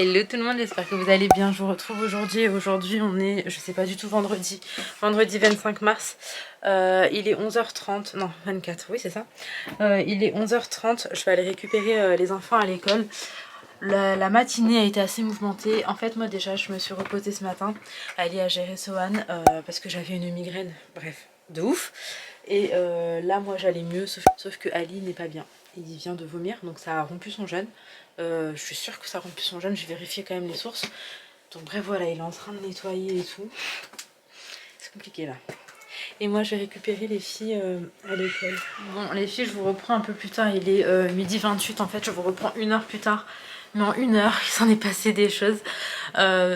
Hello tout le monde, j'espère que vous allez bien. Je vous retrouve aujourd'hui. Aujourd'hui on est, je sais pas du tout, vendredi 25 mars. Il est 11h30, non 24, oui c'est ça. Il est 11h30, je vais aller récupérer les enfants à l'école. La matinée a été assez mouvementée. En fait moi déjà je me suis reposée ce matin. Ali a géré Sohan parce que j'avais une migraine, bref, de ouf. Et là moi j'allais mieux, sauf que Ali n'est pas bien. Il vient de vomir, donc ça a rompu son jeûne. Je suis sûre que ça a rompu son jeûne, j'ai vérifié quand même les sources. Donc bref voilà, il est en train de nettoyer et tout. C'est compliqué là. Et moi je vais récupérer les filles à l'école. Bon les filles, je vous reprends un peu plus tard, il est 12h28 en fait, je vous reprends une heure plus tard. Mais en une heure, il s'en est passé des choses.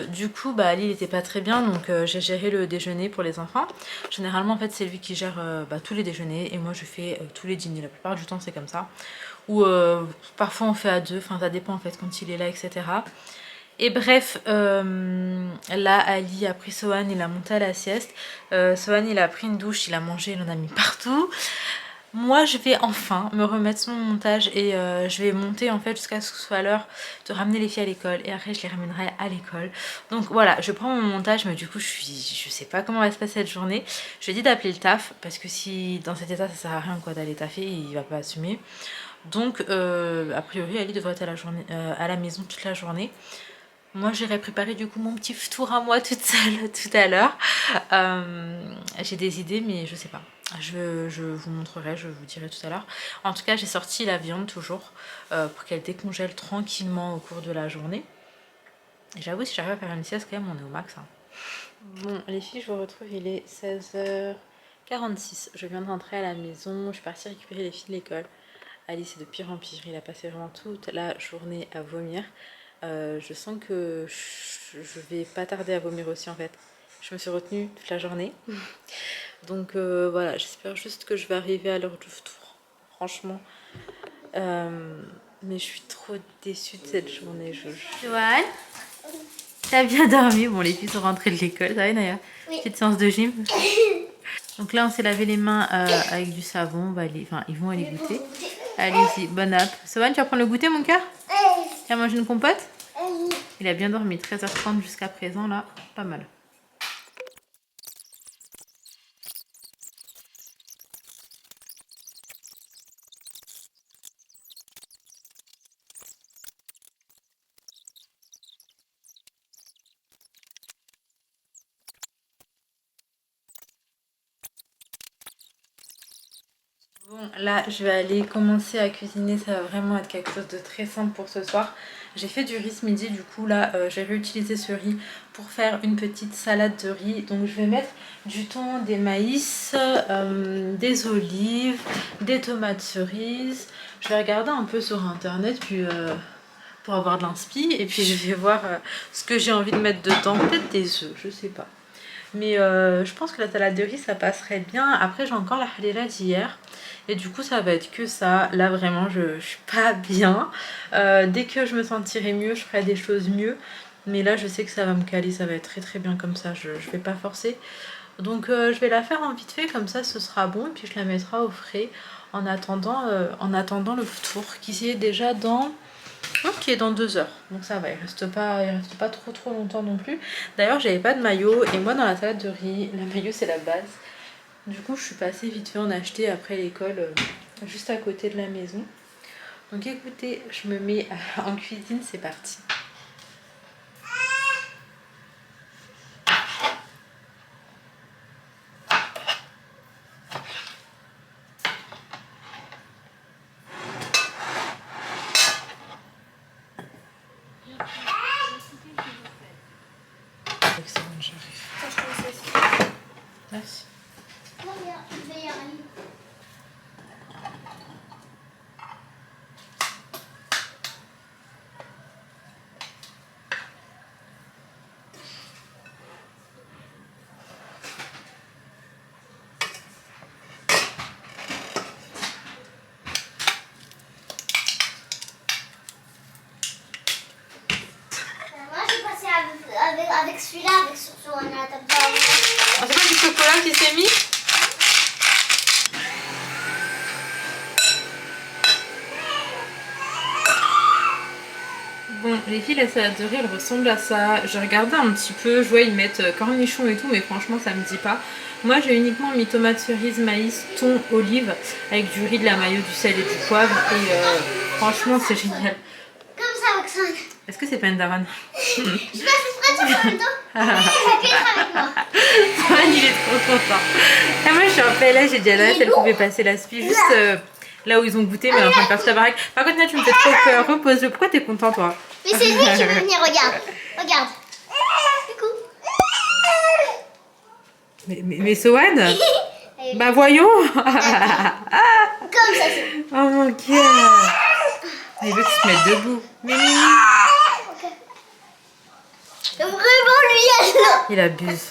Du coup, bah, Ali n'était pas très bien, donc j'ai géré le déjeuner pour les enfants. Généralement, en fait, c'est lui qui gère tous les déjeuners et moi je fais tous les dîners. La plupart du temps, c'est comme ça. Ou parfois on fait à deux, enfin ça dépend en fait quand il est là, etc. Et bref, là Ali a pris Sohan, il a monté à la sieste. Sohan il a pris une douche, il a mangé, il en a mis partout. Moi je vais enfin me remettre sur mon montage et je vais monter en fait jusqu'à ce que ce soit l'heure de ramener les filles à l'école et après je les ramènerai à l'école. Donc voilà, je prends mon montage mais du coup je sais pas comment va se passer cette journée. Je lui ai dit d'appeler le taf parce que si dans cet état ça sert à rien quoi d'aller taffer, il va pas assumer. Donc a priori Ali devrait être à la maison toute la journée. Moi j'irai préparer du coup mon petit tour à moi toute seule tout à l'heure. J'ai des idées mais je sais pas. Je vous montrerai, je vous dirai tout à l'heure. En tout cas j'ai sorti la viande toujours pour qu'elle décongèle tranquillement au cours de la journée. Et j'avoue si j'arrive à faire une sieste quand même on est au max. Hein. Bon les filles je vous retrouve, il est 16h46. Je viens de rentrer à la maison, je suis partie récupérer les filles de l'école. Alice est de pire en pire, il a passé vraiment toute la journée à vomir. Je sens que je vais pas tarder à vomir aussi en fait. Je me suis retenue toute la journée. Donc voilà, j'espère juste que je vais arriver à l'heure du tour. Franchement. Mais je suis trop déçue de cette journée. Joanne, t'as bien dormi? Bon, les filles sont rentrées de l'école, ça va Naya? Oui. Petite séance de gym. Donc là, on s'est lavé les mains avec du savon. Enfin, ils vont aller goûter. Allez-y, bonne app. Sohan, tu vas prendre le goûter, mon cœur? Tu as mangé une compote? Il a bien dormi, 13h30 jusqu'à présent, là, pas mal. Bon, là, je vais aller commencer à cuisiner. Ça va vraiment être quelque chose de très simple pour ce soir. J'ai fait du riz ce midi, du coup, là, j'ai réutilisé ce riz pour faire une petite salade de riz. Donc, je vais mettre du thon, des maïs, des olives, des tomates cerises. Je vais regarder un peu sur internet, puis pour avoir de l'inspi. Et puis, je vais voir ce que j'ai envie de mettre dedans. Peut-être des œufs, je sais pas. Mais je pense que la salade de riz ça passerait bien. Après j'ai encore la halila d'hier. Et du coup ça va être que ça. Là vraiment je suis pas bien. Dès que je me sentirai mieux je ferai des choses mieux. Mais là je sais que ça va me caler. Ça va être très très bien comme ça. Je vais pas forcer. Donc je vais la faire en vite fait comme ça ce sera bon. Et puis je la mettrai au frais en attendant le tour qui est déjà dans... Ok, dans 2 heures. Donc ça va, il reste pas trop longtemps non plus. D'ailleurs, j'avais pas de maillot et moi dans la salade de riz, la maillot c'est la base. Du coup, je suis passée vite fait en acheter après l'école, juste à côté de la maison. Donc écoutez, je me mets en cuisine, c'est parti. Excellent, j'arrive. Merci. Avec celui-là, avec sur un adaptateur. Ah, c'est pas du chocolat qui s'est mis? Bon, les filles, la salade de riz, elle ressemble à ça. J'ai regardé un petit peu, je vois ils mettent cornichons et tout, mais franchement ça me dit pas. Moi j'ai uniquement mis tomates cerises, maïs, thon, olive, avec du riz, de la mayo, du sel et du poivre. Et franchement c'est génial. Comme ça, Roxane. Est-ce que c'est pas une daronne? Je passe exprès de faire le temps. Elle est avec moi. Daronne, il est trop content. Et moi je suis en PLS, j'ai dit à Noël, elle pouvait passer la spie juste là où ils ont goûté, mais elle est en train de faire sa baraque. Par contre, là tu me fais trop peur, repose-le. Pourquoi t'es content toi? Mais c'est lui qui veut venir, regarde. Regarde. Coucou. Mais Sohan? Bah voyons. Comme ça, c'est. Oh mon cœur. Il veut que tu te mettes debout. Mais Mimi. Vraiment, lui, Il abuse.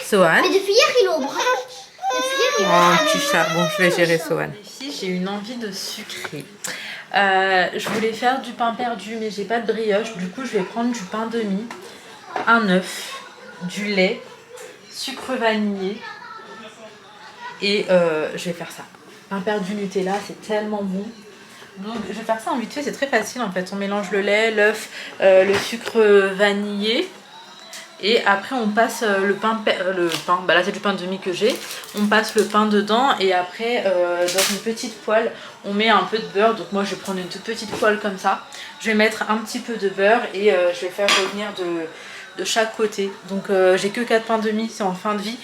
Sohan. mais depuis hier, il est au bras. Depuis hier, il est au Oh, bras. petit chat. Bon, je vais gérer Sohan. Ici, j'ai une envie de sucrer. Je voulais faire du pain perdu, mais j'ai pas de brioche. Du coup, je vais prendre du pain demi, un œuf, du lait, sucre vanillé. Et je vais faire ça. Pain perdu Nutella, c'est tellement bon. Donc je vais faire ça en vite fait, c'est très facile en fait. On mélange le lait, l'œuf, le sucre vanillé. Et après on passe le pain, bah là c'est du pain demi que j'ai. On passe le pain dedans et après dans une petite poêle, on met un peu de beurre. Donc moi je vais prendre une toute petite poêle comme ça. Je vais mettre un petit peu de beurre et je vais faire revenir de chaque côté. Donc j'ai que 4 pains demi, c'est en fin de vie.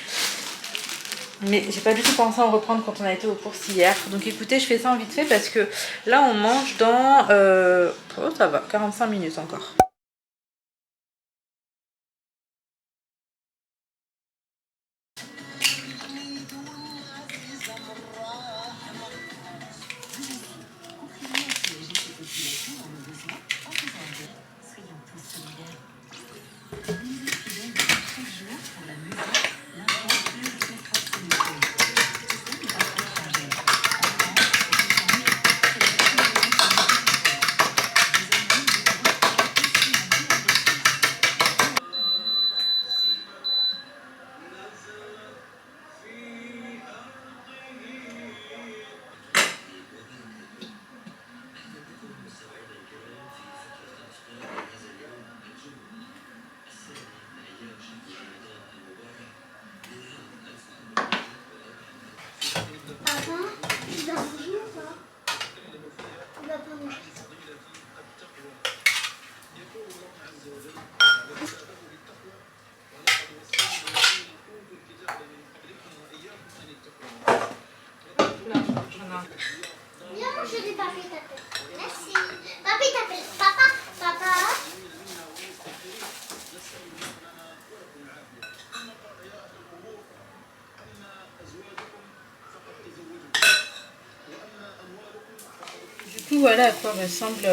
Mais j'ai pas du tout pensé en reprendre quand on a été aux courses hier. Donc écoutez, je fais ça en vite fait parce que là on mange dans... oh ça va, 45 minutes encore. Papa, tu vas manger ou pas? Il va pas manger. Viens manger des papilles t'appelle. Merci. Papy t'appelle. Papa, papa. Du coup voilà à quoi ressemblent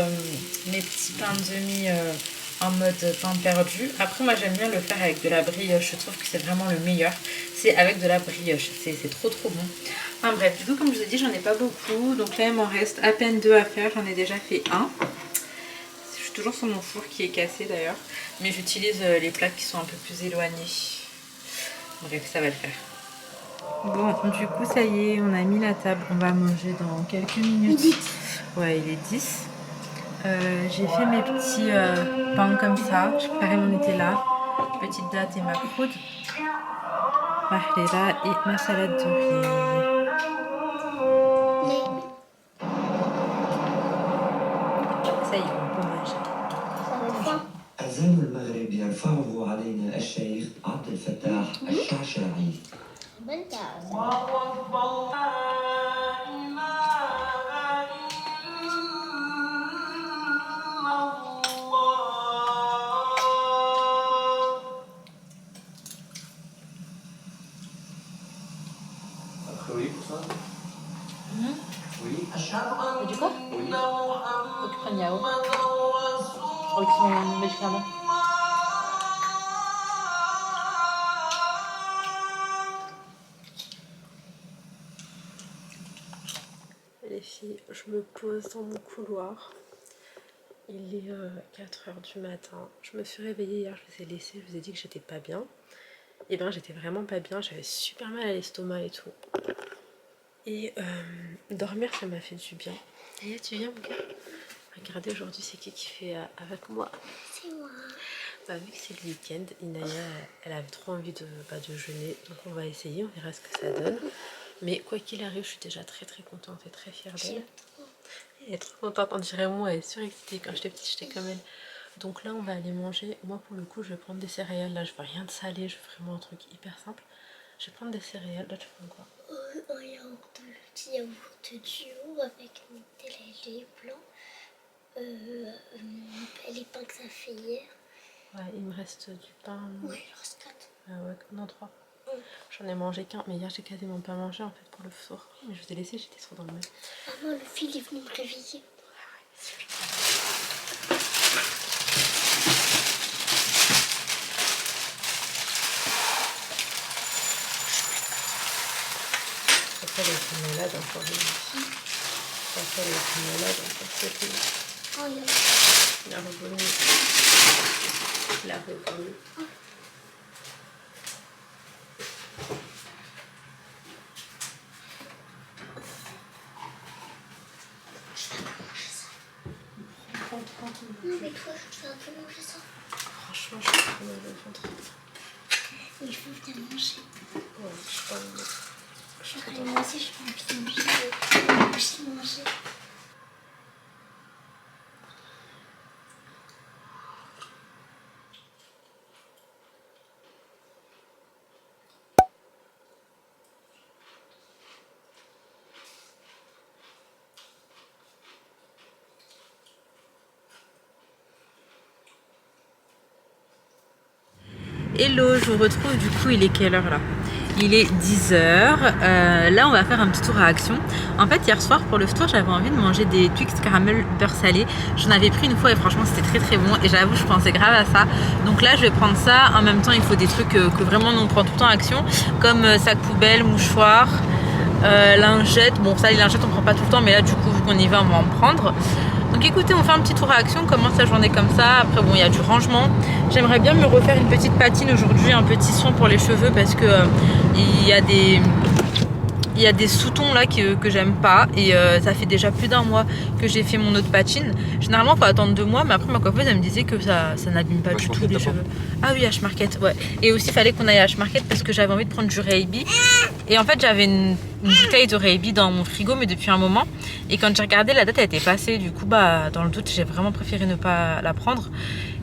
mes petits pains de demi en mode pain perdu. Après moi j'aime bien le faire avec de la brioche, je trouve que c'est vraiment le meilleur. C'est avec de la brioche, c'est trop bon. Enfin bref, du coup comme je vous ai dit j'en ai pas beaucoup. Donc là il m'en reste à peine 2 à faire, j'en ai déjà fait un. Je suis toujours sur mon four qui est cassé d'ailleurs. Mais j'utilise les plaques qui sont un peu plus éloignées. Bref, ça va le faire. Bon, du coup, ça y est, on a mis la table. On va manger dans quelques minutes. Ouais, il est 10. J'ai fait mes petits pains comme ça. J'ai préparé mon Nutella, petite date et ma croûte. Mahlela et ma salade de riz. Ça y est, on peut manger. أذان المغرب يرفعه علينا الشيخ عبد الفتاح الشعشاعي. Bonne case. Oui, pour ça. Oui. Et du quoi? Oui. Ukrainiao. Avec son médicament. Les filles, je me pose dans mon couloir. Il est 4 h du matin. Je me suis réveillée hier, je vous ai laissé, je vous ai dit que j'étais pas bien. Et ben j'étais vraiment pas bien, j'avais super mal à l'estomac et tout. Et dormir ça m'a fait du bien. Et tu viens mon gars? Regardez aujourd'hui c'est qui fait avec moi. C'est moi. Bah, vu que c'est le week-end, Inaya elle avait trop envie de jeûner, donc on va essayer, on verra ce que ça donne. Mais quoi qu'il arrive, je suis déjà très contente et très fière d'elle. Elle est trop contente, on dirait moi, elle est surexcitée. Quand j'étais petite, j'étais comme elle. Donc là on va aller manger. Moi pour le coup je vais prendre des céréales. Là je veux rien de salé, je veux vraiment un truc hyper simple. Je vais prendre des céréales. Là tu prends quoi? Un yaourt, le petit yaourt duo avec des lait blanc. Les pains que ça fait hier. Ouais, il me reste du pain. Oui, il reste 4. Ouais, non 3. J'en ai mangé qu'un, mais hier j'ai quasiment pas mangé en fait pour le soir. Mais je vous ai laissé, j'étais trop dans le mal. Maman, le fil est venu me réveiller. Après elle est malade encore une. Après elle est malade encore cette nuit. Oh, il y a... Il a revenu. Il a revenu. Non, mais toi, tu vas un peu manger ça. Franchement, je suis trop mal au ventre. Il faut bien manger. Ouais, je suis pas mal. Moi aussi, j'ai pas envie de manger. J'ai aussi manger. Hello, je vous retrouve, du coup il est quelle heure là? Il est 10h, là on va faire un petit tour à Action. En fait hier soir pour le tour j'avais envie de manger des Twix caramel beurre salé. J'en avais pris une fois et franchement c'était très bon et j'avoue je pensais grave à ça. Donc là je vais prendre ça, en même temps il faut des trucs que vraiment nous on prend tout le temps à Action. Comme sac poubelle, mouchoir, lingettes. Bon ça les lingettes on prend pas tout le temps mais là du coup vu qu'on y va on va en prendre. Donc écoutez, on fait un petit tour à Action, on commence la journée comme ça. Après bon, il y a du rangement. J'aimerais bien me refaire une petite patine aujourd'hui, un petit soin pour les cheveux parce que il y a des sous-tons là que j'aime pas et ça fait déjà plus d'un mois que j'ai fait mon autre patine. Généralement il faut attendre 2 mois mais après ma coiffeuse elle me disait que ça n'abîme pas du tout les cheveux. Ah oui, H-Market, ouais. Et aussi il fallait qu'on aille à H-Market parce que j'avais envie de prendre du Raybi. Et en fait j'avais une bouteille de Raybi dans mon frigo mais depuis un moment. Et quand j'ai regardé la date elle était passée. Du coup bah dans le doute j'ai vraiment préféré ne pas la prendre.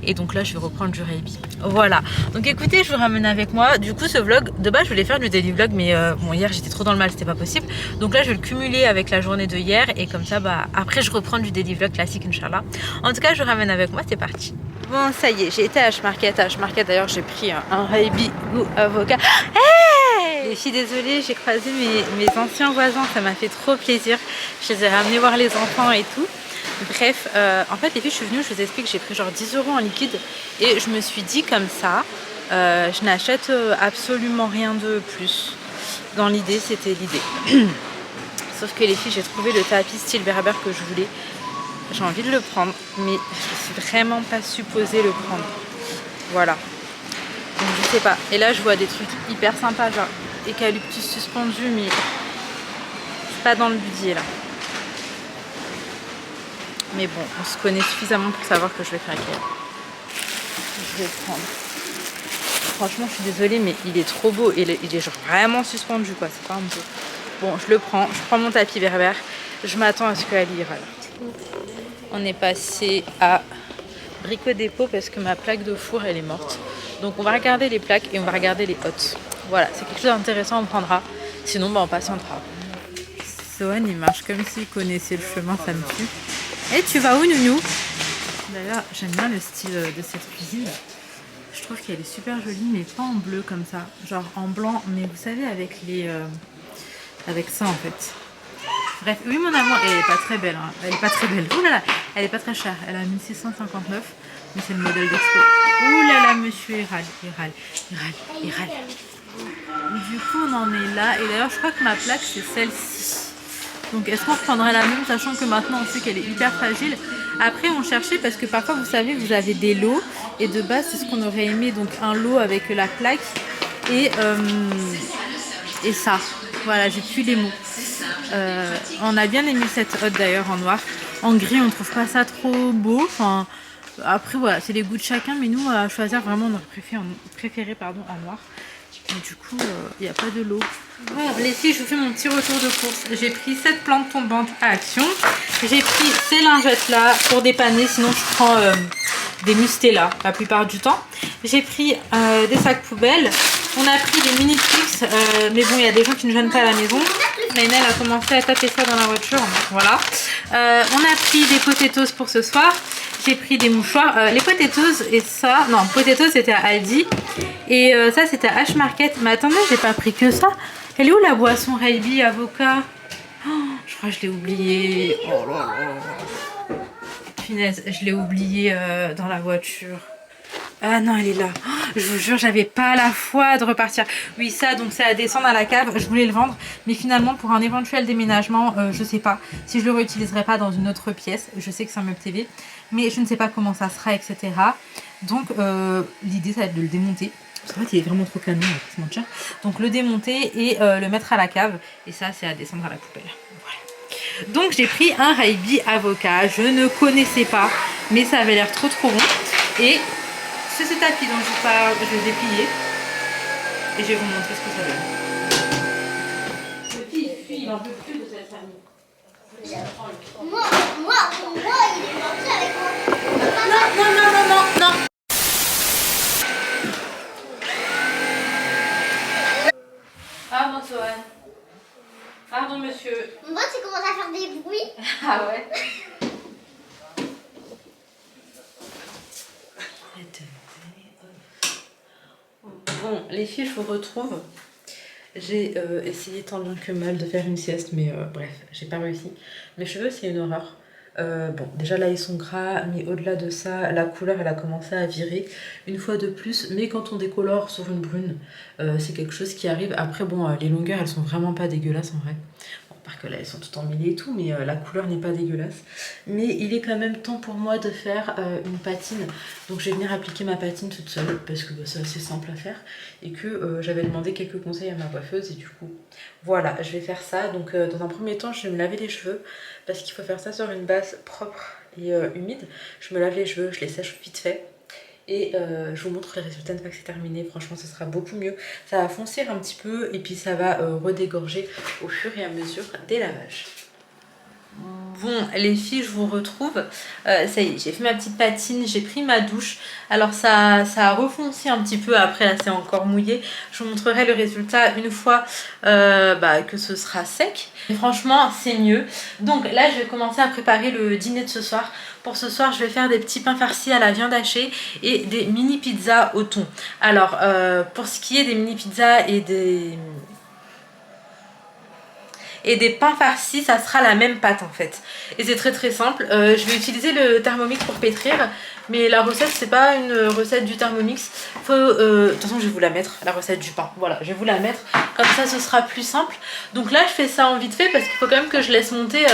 Et donc là je vais reprendre du Raybi. Voilà. Donc écoutez, je vous ramène avec moi. Du coup ce vlog, de base je voulais faire du daily vlog mais bon hier j'étais trop dans le mal, c'était pas possible. Donc là je vais le cumuler avec la journée de hier. Et comme ça bah après je reprends du daily vlog classique Inch'Allah. En tout cas je vous ramène avec moi, c'est parti. Bon ça y est, j'ai été à H-Market. À H-Market d'ailleurs j'ai pris un Raybi goût avocat. Hey les filles, désolée, j'ai croisé mes anciens voisins, ça m'a fait trop plaisir. Je les ai ramenés voir les enfants et tout. Bref, en fait les filles je suis venue, je vous explique, j'ai pris genre 10 € en liquide. Et je me suis dit comme ça, je n'achète absolument rien de plus. Dans l'idée, c'était l'idée. Sauf que les filles, j'ai trouvé le tapis style berbère que je voulais. J'ai envie de le prendre, mais je suis vraiment pas supposée le prendre. Voilà. Donc je sais pas. Et là, je vois des trucs hyper sympas, genre eucalyptus suspendu, mais c'est pas dans le budget là. Mais bon, on se connaît suffisamment pour savoir que je vais craquer. Je vais le prendre. Franchement, je suis désolée, mais il est trop beau. Il est genre vraiment suspendu, quoi. C'est pas un peu. Bon, je le prends. Je prends mon tapis berbère. Je m'attends à ce qu'Ali y râle. On est passé à Brico Dépôt parce que ma plaque de four, elle est morte. Donc, on va regarder les plaques et on va regarder les hottes. Voilà, c'est quelque chose d'intéressant, on prendra. Sinon, bah, on patientera. Sohan, il marche comme s'il connaissait le chemin, ça me tue. Et tu vas où, Nounou? D'ailleurs, j'aime bien le style de cette cuisine. Je trouve qu'elle est super jolie, mais pas en bleu comme ça. Genre en blanc, mais vous savez, avec les... avec ça, en fait. Bref, oui, mon amour, elle est pas très belle. Hein. Elle est pas très belle. Ouh là là, elle est pas très chère. Elle a 1659, mais c'est le modèle d'expo. Ouh là là, monsieur, il râle. Du coup, on en est là. Et d'ailleurs, je crois que ma plaque, c'est celle-ci. Donc est-ce qu'on reprendrait la même, sachant que maintenant on sait qu'elle est hyper fragile. Après on cherchait parce que parfois vous savez vous avez des lots et de base c'est ce qu'on aurait aimé, donc un lot avec la plaque et ça. Voilà, j'ai plus les mots. On a bien aimé cette hotte d'ailleurs en noir. En gris, on trouve pas ça trop beau. Enfin, après, voilà, c'est les goûts de chacun. Mais nous, à choisir vraiment notre préféré en noir. Et du coup, il n'y a pas de lot. Bon, les filles, je vous fais mon petit retour de course. J'ai pris cette plante tombante à Action. J'ai pris ces lingettes là pour dépanner. Sinon, je prends des Mustela la plupart du temps. J'ai pris des sacs poubelles. On a pris des mini clips. Mais bon, il y a des gens qui ne gênent pas à la maison. Nainel a commencé à taper ça dans la voiture. Voilà. On a pris des potatoes pour ce soir. J'ai pris des mouchoirs. Les potatoes et ça... Non, potatoes c'était à Aldi. Et ça c'était à H-Market. Mais attendez, j'ai pas pris que ça. Elle est où la boisson Rayby avocat? Oh, je crois que je l'ai oublié. Oh là là. Punaise, je l'ai oublié dans la voiture. Ah non, elle est là. Oh, je vous jure, j'avais pas la foi de repartir. Oui, ça, donc c'est à descendre à la cave. Je voulais le vendre, mais finalement, pour un éventuel déménagement, je sais pas si je le réutiliserai pas dans une autre pièce. Je sais que c'est un meuble TV, mais je ne sais pas comment ça sera, etc. Donc, l'idée, ça va être de le démonter. En fait, il est vraiment trop canon, on va pas se mentir. Donc, le démonter et le mettre à la cave. Et ça, c'est à descendre à la poubelle. Voilà. Donc, j'ai pris un Rayby avocat. Je ne connaissais pas, mais ça avait l'air trop bon. Et c'est ce tapis dont je vous parle, je vais déplier et je vais vous montrer ce que ça donne. Le fils, il n'en peut plus de cette famille. Moi, il est gentil avec moi. Non. Pardon, Sohan. Pardon, monsieur. Moi, tu commences à faire des bruits. Ah ouais. Bon, les filles, je vous retrouve. J'ai essayé tant bien que mal de faire une sieste, mais bref, j'ai pas réussi. Mes cheveux, c'est une horreur. Bon, déjà là, ils sont gras, mais au-delà de ça, la couleur, elle a commencé à virer une fois de plus. Mais quand on décolore sur une brune, c'est quelque chose qui arrive. Après, bon, les longueurs, elles sont vraiment pas dégueulasses en vrai. Parce que là elles sont toutes emmêlées et tout, mais la couleur n'est pas dégueulasse. Mais il est quand même temps pour moi de faire une patine. Donc je vais venir appliquer ma patine toute seule parce que c'est assez simple à faire. Et que j'avais demandé quelques conseils à ma coiffeuse et du coup voilà, je vais faire ça. Donc dans un premier temps je vais me laver les cheveux parce qu'il faut faire ça sur une base propre et humide. Je me lave les cheveux, je les sèche vite fait. Et je vous montre les résultats une fois que c'est terminé. Franchement, ça sera beaucoup mieux. Ça va foncer un petit peu et puis ça va redégorger au fur et à mesure des lavages. Bon, les filles, je vous retrouve. Ça y est, j'ai fait ma petite patine, j'ai pris ma douche. Alors ça a refoncé un petit peu, après là c'est encore mouillé. Je vous montrerai le résultat une fois que ce sera sec. Et franchement, c'est mieux. Donc là, je vais commencer à préparer le dîner de ce soir. Pour ce soir, je vais faire des petits pains farcis à la viande hachée et des mini pizzas au thon. Alors, pour ce qui est des mini pizzas et des pains farcis, ça sera la même pâte en fait. Et c'est très simple. Je vais utiliser le Thermomix pour pétrir, mais la recette c'est pas une recette du Thermomix. De toute façon je vais vous la mettre, la recette du pain. Voilà, je vais vous la mettre, comme ça ce sera plus simple. Donc là je fais ça en vite fait parce qu'il faut quand même que je laisse monter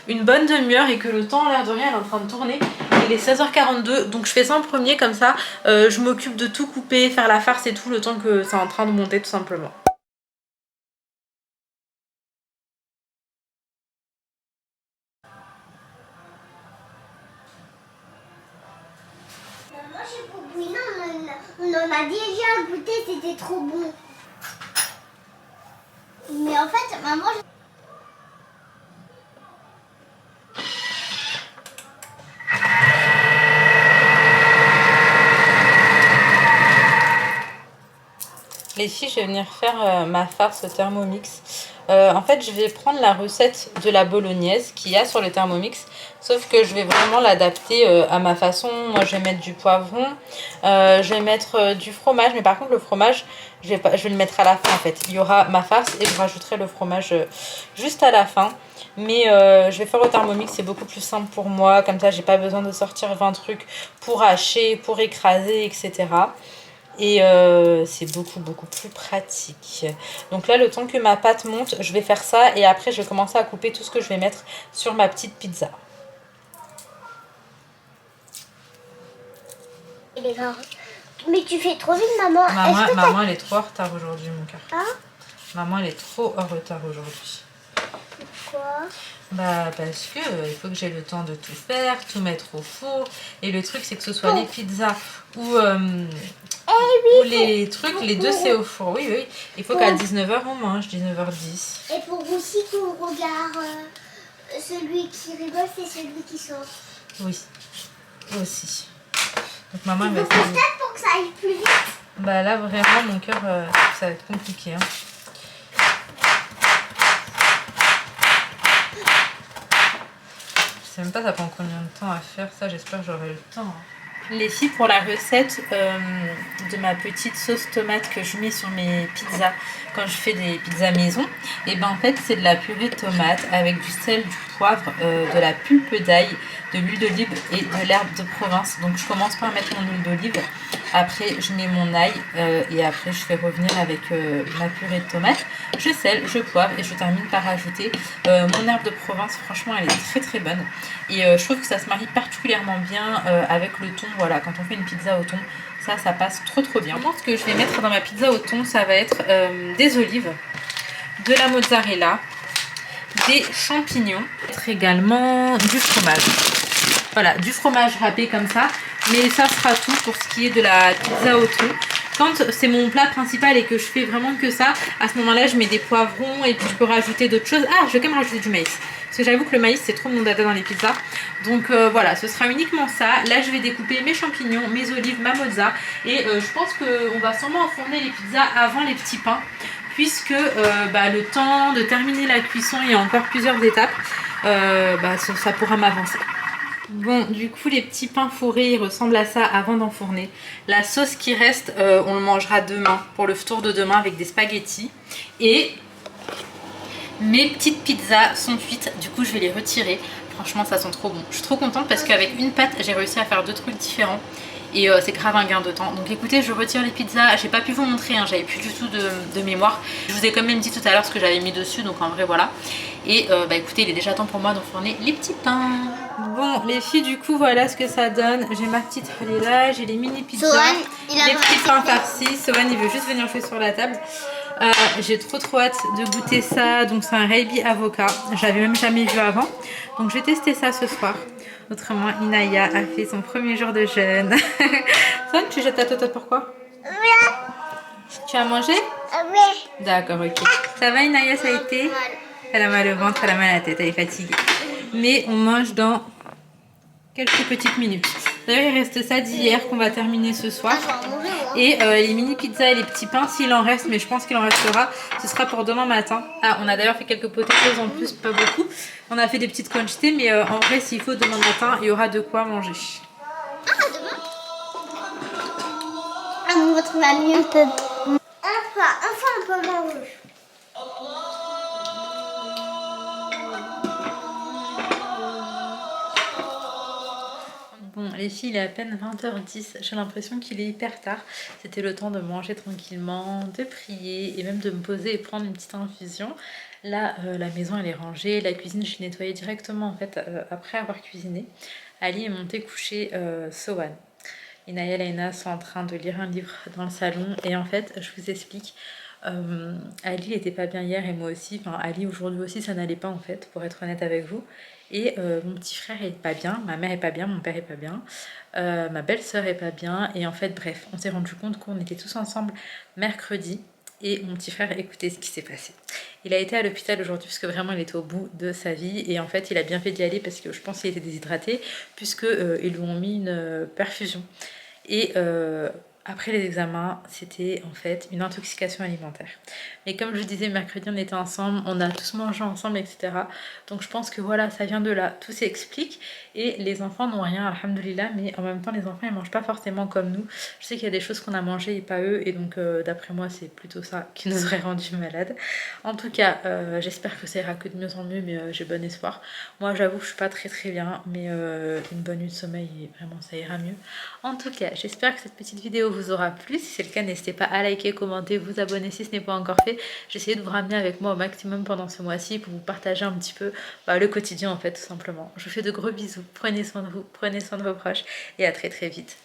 une bonne demi-heure et que le temps, l'air de rien, elle est en train de tourner. Il est 16h42, donc je fais ça en premier, comme ça je m'occupe de tout couper, faire la farce et tout le temps que c'est en train de monter tout simplement. Moi, chez Poupouina, on en a déjà goûté, c'était trop bon. Mais en fait, maman... Les filles, je vais venir faire ma farce au Thermomix. En fait, je vais prendre la recette de la bolognaise qu'il y a sur le Thermomix. Sauf que je vais vraiment l'adapter à ma façon. Moi, je vais mettre du poivron. Je vais mettre du fromage. Mais par contre, le fromage, je vais le mettre à la fin en fait. Il y aura ma farce et je rajouterai le fromage juste à la fin. Mais je vais faire au Thermomix, c'est beaucoup plus simple pour moi. Comme ça, j'ai pas besoin de sortir 20 trucs pour hacher, pour écraser, etc. Et c'est beaucoup plus pratique. Donc là, le temps que ma pâte monte, je vais faire ça et après je vais commencer à couper tout ce que je vais mettre sur ma petite pizza. Mais tu fais trop vite, maman. Maman elle est trop en retard aujourd'hui, mon cœur. Hein? Maman elle est trop en retard aujourd'hui. Quoi? Bah parce que il faut que j'ai le temps de tout faire, tout mettre au four. Et le truc c'est que ce soit les pizzas ou les trucs, les deux c'est au four. Oui, oui. Il faut qu'à 19h on mange, 19h10. Et pour aussi qu'on regarde celui qui rigole, c'est celui qui sort. Oui, aussi. Donc maman elle Il va faut faire... peut-être pour que ça aille plus vite. Bah là vraiment mon cœur, ça va être compliqué. Hein. Je sais même pas ça prend combien de temps à faire ça, j'espère que j'aurai le temps. Hein. Les filles, pour la recette de ma petite sauce tomate que je mets sur mes pizzas quand je fais des pizzas maison, et ben en fait c'est de la purée de tomate avec du sel, du poivre, de la pulpe d'ail, de l'huile d'olive et de l'herbe de Provence. Donc je commence par mettre mon huile d'olive, après je mets mon ail et après je fais revenir avec ma purée de tomate. Je sèle, je poivre et je termine par rajouter mon herbe de Provence. Franchement elle est très très bonne et je trouve que ça se marie particulièrement bien avec le thon. Voilà, quand on fait une pizza au thon, ça passe trop trop bien. Ce que je vais mettre dans ma pizza au thon, ça va être des olives, de la mozzarella, des champignons, également du fromage. Voilà, du fromage râpé comme ça, mais ça sera tout pour ce qui est de la pizza au thon. Quand c'est mon plat principal et que je fais vraiment que ça, à ce moment-là, je mets des poivrons et puis je peux rajouter d'autres choses. Ah, je vais quand même rajouter du maïs. Parce que j'avoue que le maïs, c'est trop mon dada dans les pizzas. Donc voilà, ce sera uniquement ça. Là, je vais découper mes champignons, mes olives, ma mozza. Et je pense qu'on va sûrement enfourner les pizzas avant les petits pains. Puisque le temps de terminer la cuisson, il y a encore plusieurs étapes. Ça pourra m'avancer. Bon, du coup, les petits pains fourrés, ils ressemblent à ça avant d'enfourner. La sauce qui reste, on le mangera demain, pour le tour de demain avec des spaghettis. Et mes petites pizzas sont cuites, du coup, je vais les retirer. Franchement, ça sent trop bon. Je suis trop contente parce qu'avec une pâte, j'ai réussi à faire deux trucs différents. Et c'est grave un gain de temps. Donc écoutez, je retire les pizzas. J'ai pas pu vous montrer, hein, j'avais plus du tout de mémoire. Je vous ai quand même dit tout à l'heure ce que j'avais mis dessus, donc en vrai voilà. Et écoutez, il est déjà temps pour moi d'enfourner les petits pains. Bon les filles, du coup voilà ce que ça donne. J'ai ma petite relais là, j'ai les mini pizzas, les petits pains farcis. Sohan il veut juste venir jouer sur la table. J'ai trop hâte de goûter ça. Donc c'est un Reibi avocat, j'avais même jamais vu avant. Donc je vais tester ça ce soir. Autrement, Inaya a fait son premier jour de jeûne. Sohan, tu jettes ta totote pourquoi? Tu as mangé? Oui. D'accord, ok. Ça va Inaya, ça a été? Elle a mal au ventre, elle a mal à la tête, elle est fatiguée. Mais on mange dans quelques petites minutes. D'ailleurs, il reste ça d'hier qu'on va terminer ce soir. Et les mini pizzas et les petits pains, s'il en reste, mais je pense qu'il en restera, ce sera pour demain matin. Ah, on a d'ailleurs fait quelques potatoes en plus, pas beaucoup. On a fait des petites quantités, mais en vrai, s'il faut demain matin, il y aura de quoi manger. Ah, demain? Ah, on va trouver mieux. Enfin, on peut manger. Bon, les filles, il est à peine 20h10. J'ai l'impression qu'il est hyper tard. C'était le temps de manger tranquillement, de prier et même de me poser et prendre une petite infusion. Là, la maison, elle est rangée. La cuisine, je l'ai nettoyée directement, en fait, après avoir cuisiné. Ali est monté coucher Sohan. Inaya et Laina sont en train de lire un livre dans le salon. Et en fait, je vous explique... Ali n'était pas bien hier et moi aussi. Enfin, Ali aujourd'hui aussi, ça n'allait pas en fait, pour être honnête avec vous. Et mon petit frère est pas bien, ma mère est pas bien, mon père est pas bien, ma belle-sœur est pas bien. Et en fait, bref, on s'est rendu compte qu'on était tous ensemble mercredi. Et mon petit frère, écoutez ce qui s'est passé. Il a été à l'hôpital aujourd'hui parce que vraiment il était au bout de sa vie. Et en fait, il a bien fait d'y aller parce que je pense qu'il était déshydraté, puisque ils lui ont mis une perfusion. Et après les examens, c'était en fait une intoxication alimentaire. Mais comme je vous disais, mercredi on était ensemble, on a tous mangé ensemble, etc. Donc je pense que voilà, ça vient de là, tout s'explique. Et les enfants n'ont rien, alhamdoulilah, mais en même temps les enfants ils mangent pas forcément comme nous. Je sais qu'il y a des choses qu'on a mangées et pas eux, et donc d'après moi c'est plutôt ça qui nous aurait rendu malades. En tout cas, j'espère que ça ira que de mieux en mieux, mais j'ai bon espoir. Moi j'avoue que je suis pas très bien, mais une bonne nuit de sommeil et vraiment ça ira mieux. En tout cas, j'espère que cette petite vidéo vous aura plu. Si c'est le cas, n'hésitez pas à liker, commenter, vous abonner si ce n'est pas encore fait. J'essaie de vous ramener avec moi au maximum pendant ce mois-ci pour vous partager un petit peu le quotidien en fait, tout simplement. Je vous fais de gros bisous, prenez soin de vous, prenez soin de vos proches et à très vite.